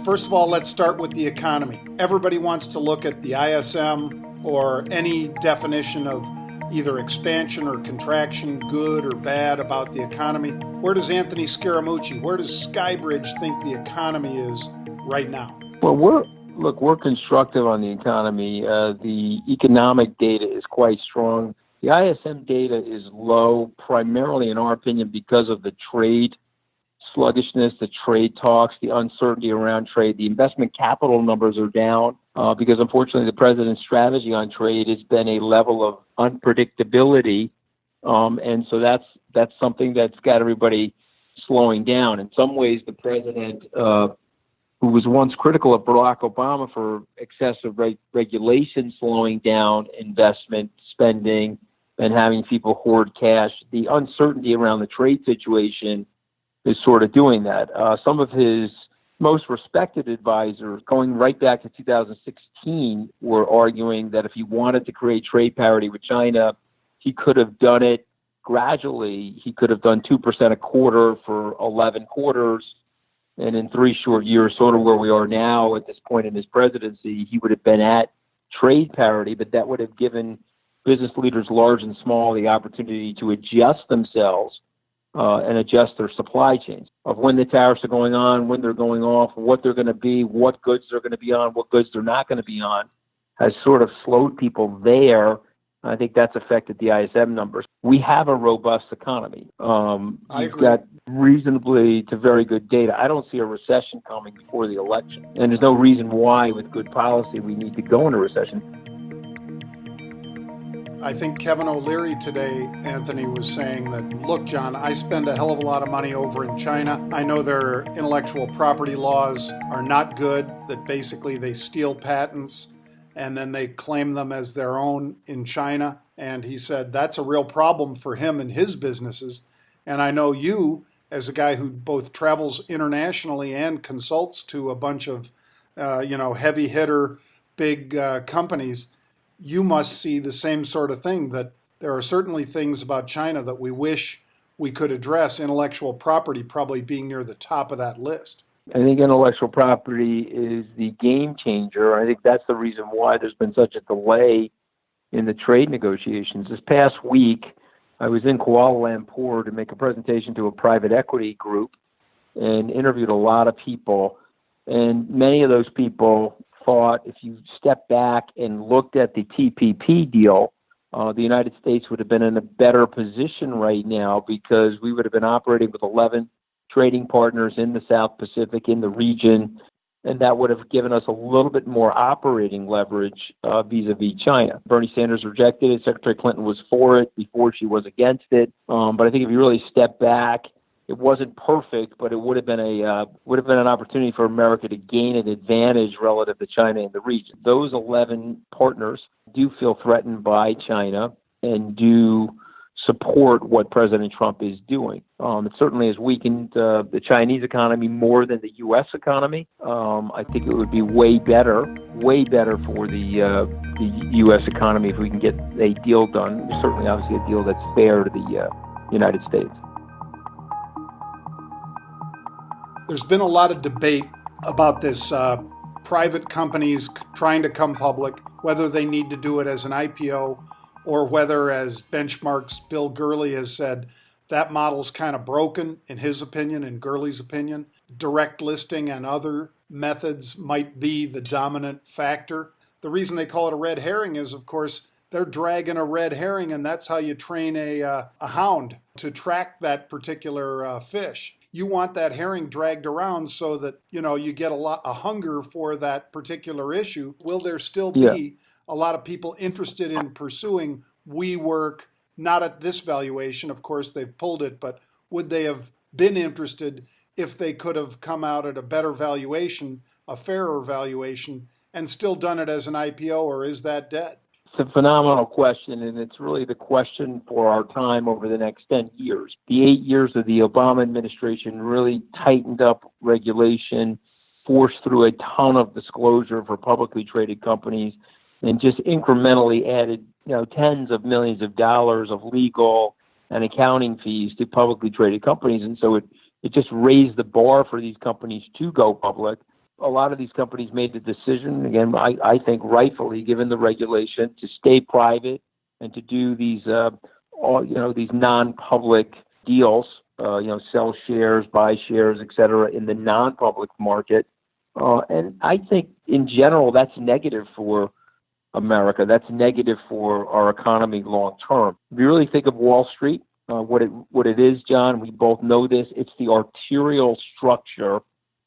First of all, let's start with the economy. Everybody wants to look at the ISM or any definition of either expansion or contraction, good or bad about the economy. Where does Anthony Scaramucci, where does SkyBridge think the economy is right now? Well, we're constructive on the economy. The economic data is quite strong. The ISM data is low, primarily, in our opinion, because of the trade sluggishness, the trade talks, the uncertainty around trade. The investment capital numbers are down because, unfortunately, the president's strategy on trade has been a level of unpredictability, and so that's something that's got everybody slowing down. In some ways, the president, who was once critical of Barack Obama for excessive regulation slowing down investment spending and having people hoard cash, the uncertainty around the trade situation is sort of doing that. Some of his most respected advisors, going right back to 2016, were arguing that if he wanted to create trade parity with China, he could have done it gradually. He could have done 2% a quarter for 11 quarters. And in 3 short years, sort of where we are now at this point in his presidency, he would have been at trade parity, but that would have given business leaders large and small the opportunity to adjust themselves and adjust their supply chains of when the tariffs are going on, when they're going off, what they're going to be, what goods they're going to be on, what goods they're not going to be on, has sort of slowed people there. I think that's affected the ISM numbers. We have a robust economy. We've got reasonably to very good data. I don't see a recession coming before the election. And there's no reason why, with good policy, we need to go into recession. I think Kevin O'Leary today, Anthony, was saying that, look, John, I spend a hell of a lot of money over in China. I know their intellectual property laws are not good, that basically they steal patents and then they claim them as their own in China. And he said that's a real problem for him and his businesses. And I know you, as a guy who both travels internationally and consults to a bunch of, heavy hitter, big companies, you must see the same sort of thing, that there are certainly things about China that we wish we could address, intellectual property probably being near the top of that list. I think intellectual property is the game changer. I think that's the reason why there's been such a delay in the trade negotiations. This past week, I was in Kuala Lumpur to make a presentation to a private equity group and interviewed a lot of people. And many of those people thought if you step back and looked at the TPP deal, the United States would have been in a better position right now because we would have been operating with 11 trading partners in the South Pacific, in the region, and that would have given us a little bit more operating leverage vis-a-vis China. Bernie Sanders rejected it. Secretary Clinton was for it before she was against it. But I think if you really step back, it wasn't perfect, but it would have been an opportunity for America to gain an advantage relative to China in the region. Those 11 partners do feel threatened by China and do support what President Trump is doing. It certainly has weakened the Chinese economy more than the U.S. economy. I think it would be way better for the U.S. economy if we can get a deal done. Certainly, obviously, a deal that's fair to the United States. There's been a lot of debate about this private companies trying to come public, whether they need to do it as an IPO or whether, as Benchmark's Bill Gurley has said, that model's kind of broken, in his opinion, in Gurley's opinion. Direct listing and other methods might be the dominant factor. The reason they call it a red herring is, of course, they're dragging a red herring, and that's how you train a hound to track that particular fish. You want that herring dragged around so that, you get a hunger for that particular issue. Will there still be a lot of people interested in pursuing WeWork, not at this valuation? Of course, they've pulled it, but would they have been interested if they could have come out at a better valuation, a fairer valuation, and still done it as an IPO, or is that dead? It's a phenomenal question, and it's really the question for our time over the next 10 years. The 8 years of the Obama administration really tightened up regulation, forced through a ton of disclosure for publicly traded companies, and just incrementally added, tens of millions of dollars of legal and accounting fees to publicly traded companies. And so it just raised the bar for these companies to go public. a lot of these companies made the decision, again, I think rightfully, given the regulation, to stay private and to do these, these non-public deals, sell shares, buy shares, et cetera, in the non-public market. And I think in general, that's negative for America. That's negative for our economy long term. If you really think of Wall Street, what it is, John, we both know this, it's the arterial structure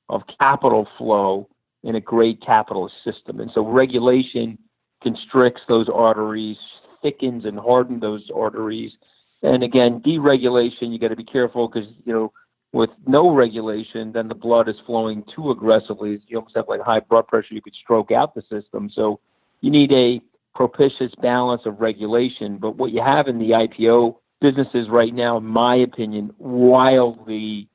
of capital flow in a great capitalist system. And so regulation constricts those arteries, thickens and hardens those arteries. And again, deregulation, you got to be careful because, with no regulation, then the blood is flowing too aggressively. You almost have like high blood pressure. You could stroke out the system. So you need a propitious balance of regulation. But what you have in the IPO businesses right now, in my opinion, wildly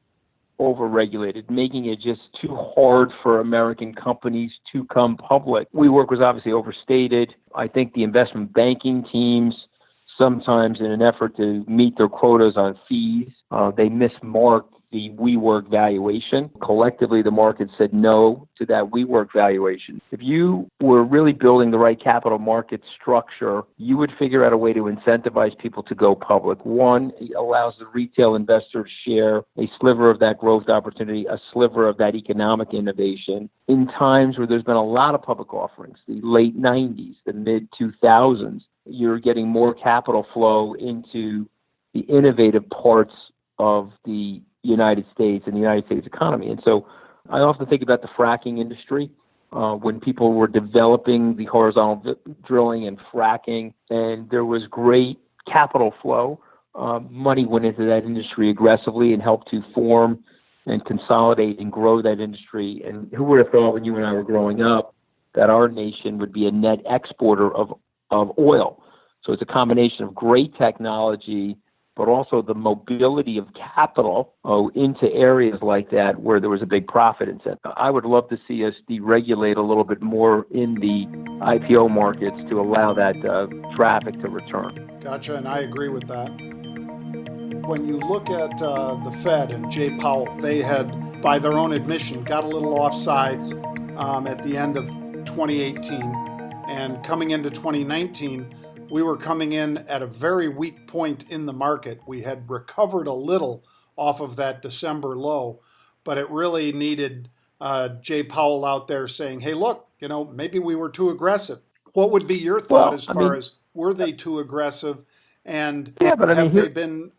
overregulated, making it just too hard for American companies to come public. WeWork was obviously overstated. I think the investment banking teams, sometimes in an effort to meet their quotas on fees, they mismarked the WeWork valuation. Collectively, the market said no to that WeWork valuation. If you were really building the right capital market structure, you would figure out a way to incentivize people to go public. One, it allows the retail investor to share a sliver of that growth opportunity, a sliver of that economic innovation. In times where there's been a lot of public offerings, the late 90s, the mid 2000s, you're getting more capital flow into the innovative parts of the United States and the United States economy. And so I often think about the fracking industry when people were developing the horizontal drilling and fracking, and there was great capital flow. Money went into that industry aggressively and helped to form and consolidate and grow that industry. And who would have thought when you and I were growing up that our nation would be a net exporter of oil? So it's a combination of great technology, but also the mobility of capital into areas like that where there was a big profit incentive. I would love to see us deregulate a little bit more in the IPO markets to allow that traffic to return. Gotcha, and I agree with that. When you look at the Fed and Jay Powell, they had, by their own admission, got a little offsides at the end of 2018. And coming into 2019, we were coming in at a very weak point in the market. We had recovered a little off of that December low, but it really needed Jay Powell out there saying, hey, look, maybe we were too aggressive. What would be your thought as were they too aggressive? And have they been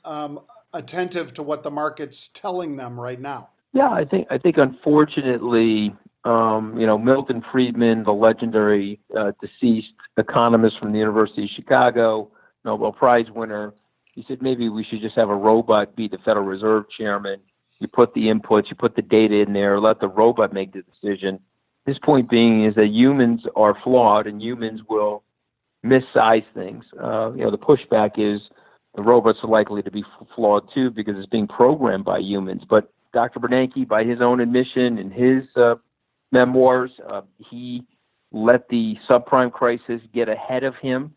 attentive to what the market's telling them right now? Yeah, I think unfortunately, Milton Friedman, the legendary deceased economist from the University of Chicago, Nobel Prize winner, he said maybe we should just have a robot be the Federal Reserve chairman. You put the inputs, you put the data in there, let the robot make the decision. His point being is that humans are flawed and humans will missize things. The pushback is the robots are likely to be flawed too because it's being programmed by humans. But Dr. Bernanke, by his own admission in his memoirs, he let the subprime crisis get ahead of him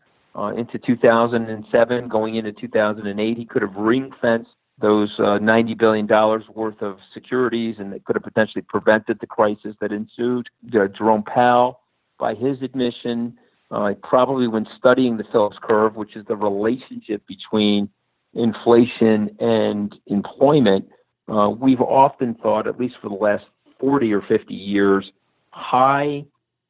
into 2007, going into 2008. He could have ring-fenced those $90 billion worth of securities, and it could have potentially prevented the crisis that ensued. Jerome Powell, by his admission, probably when studying the Phillips curve, which is the relationship between inflation and employment, we've often thought, at least for the last 40 or 50 years, high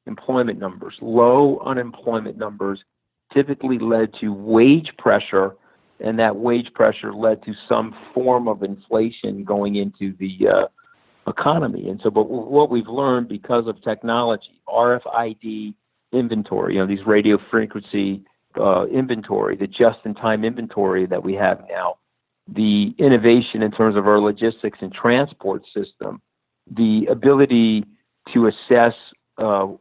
employment numbers, low unemployment numbers typically led to wage pressure, and that wage pressure led to some form of inflation going into the economy. And so, but what we've learned because of technology, RFID inventory, these radio frequency inventory, the just-in-time inventory that we have now, the innovation in terms of our logistics and transport system, the ability to assess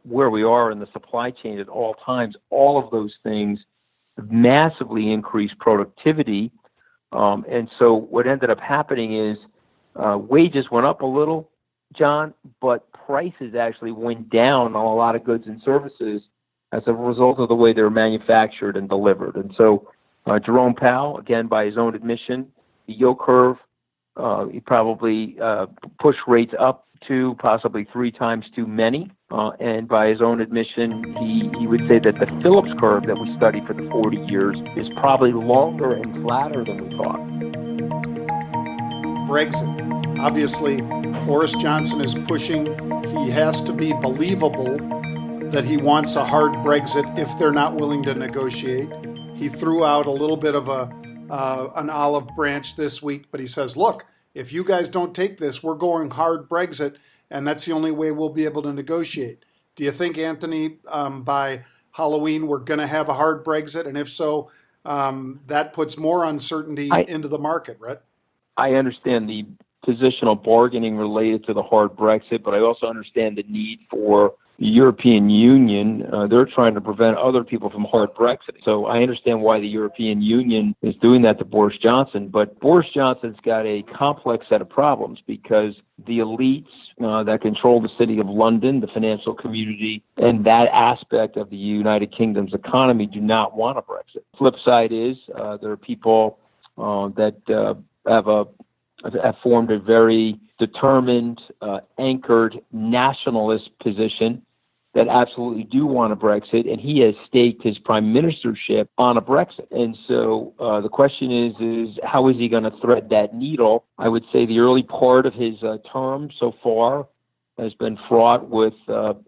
where we are in the supply chain at all times, all of those things massively increase productivity. And so what ended up happening is wages went up a little, John, but prices actually went down on a lot of goods and services as a result of the way they're manufactured and delivered. And so Jerome Powell, again, by his own admission, the yield curve He probably push rates up to possibly 3 times too many. And by his own admission, he would say that the Phillips curve that we studied for the 40 years is probably longer and flatter than we thought. Brexit. Obviously, Boris Johnson is pushing. He has to be believable that he wants a hard Brexit if they're not willing to negotiate. He threw out a little bit of an olive branch this week, but he says, look, if you guys don't take this, we're going hard Brexit, and that's the only way we'll be able to negotiate. Do you think, Anthony, by Halloween we're going to have a hard Brexit? And if so, that puts more uncertainty into the market, right? I understand the positional bargaining related to the hard Brexit, but I also understand the need for the European Union. They're trying to prevent other people from hard Brexit. So I understand why the European Union is doing that to Boris Johnson. But Boris Johnson's got a complex set of problems because the elites that control the city of London, the financial community, and that aspect of the United Kingdom's economy do not want a Brexit. Flip side is there are people that have formed a very determined, anchored nationalist position that absolutely do want a Brexit, and he has staked his prime ministership on a Brexit. And so the question is how is he going to thread that needle? I would say the early part of his term so far has been fraught with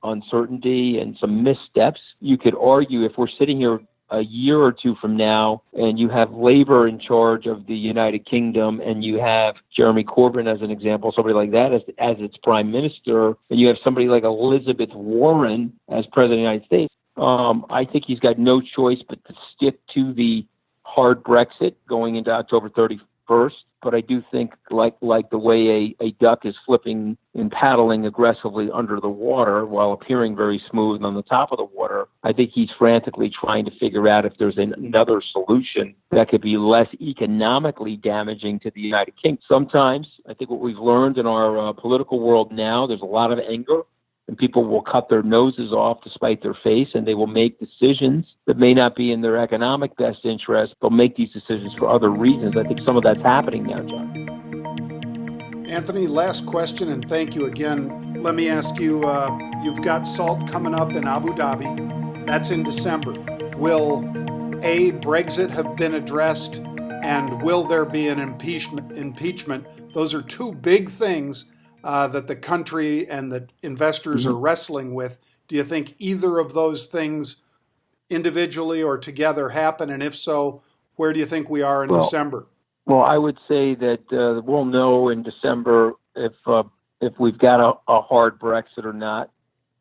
uncertainty and some missteps. You could argue if we're sitting here a year or two from now, and you have Labour in charge of the United Kingdom, and you have Jeremy Corbyn as an example, somebody like that as its prime minister, and you have somebody like Elizabeth Warren as president of the United States, I think he's got no choice but to stick to the hard Brexit going into October 31st. But I do think, like the way a duck is flipping and paddling aggressively under the water while appearing very smooth on the top of the water, I think he's frantically trying to figure out if there's another solution that could be less economically damaging to the United Kingdom. Sometimes, I think what we've learned in our political world now, there's a lot of anger, and people will cut their noses off to spite their face, and they will make decisions that may not be in their economic best interest. They'll make these decisions for other reasons. I think some of that's happening now, John. Anthony, last question, and thank you again. Let me ask you, you've got SALT coming up in Abu Dhabi. That's in December. Will Brexit have been addressed, and will there be an impeachment? Those are two big things that the country and the investors are wrestling with. Do you think either of those things individually or together happen? And if so, where do you think we are in December? Well, I would say that we'll know in December if we've got a hard Brexit or not.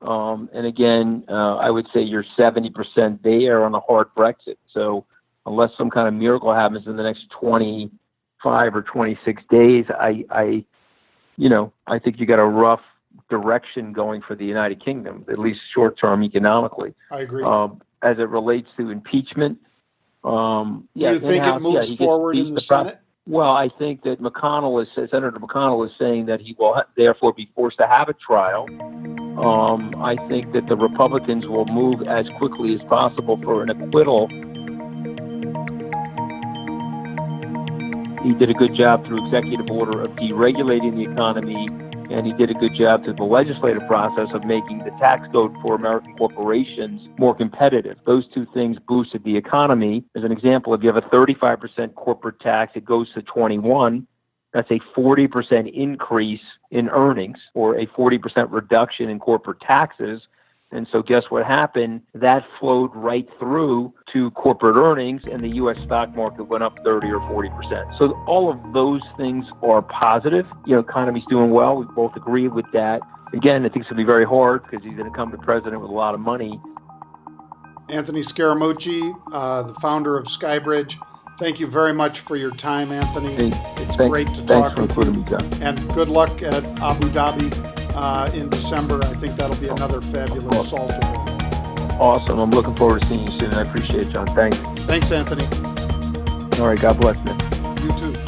And again, I would say you're 70% there on a hard Brexit. So unless some kind of miracle happens in the next 25 or 26 days, I think you got a rough direction going for the United Kingdom, at least short-term economically. I agree. As it relates to impeachment, do you think it moves forward in the Senate? Well, I think that Senator McConnell is saying that he will therefore be forced to have a trial. I think that the Republicans will move as quickly as possible for an acquittal. He did a good job through executive order of deregulating the economy, and he did a good job through the legislative process of making the tax code for American corporations more competitive. Those two things boosted the economy. As an example, if you have a 35% corporate tax, it goes to 21%. That's a 40% increase in earnings, or a 40% reduction in corporate taxes. And so guess what happened? That flowed right through to corporate earnings, and the U.S. stock market went up 30 or 40%. So all of those things are positive. Economy's doing well. We both agree with that. Again, I think it's going to be very hard because he's going to come to president with a lot of money. Anthony Scaramucci, the founder of SkyBridge, thank you very much for your time, Anthony. It's great to talk with you. And good luck at Abu Dhabi in December. I think that'll be another fabulous SALT event. Awesome. I'm looking forward to seeing you soon. I appreciate it, John. Thanks. Thanks, Anthony. All right. God bless, man. You too.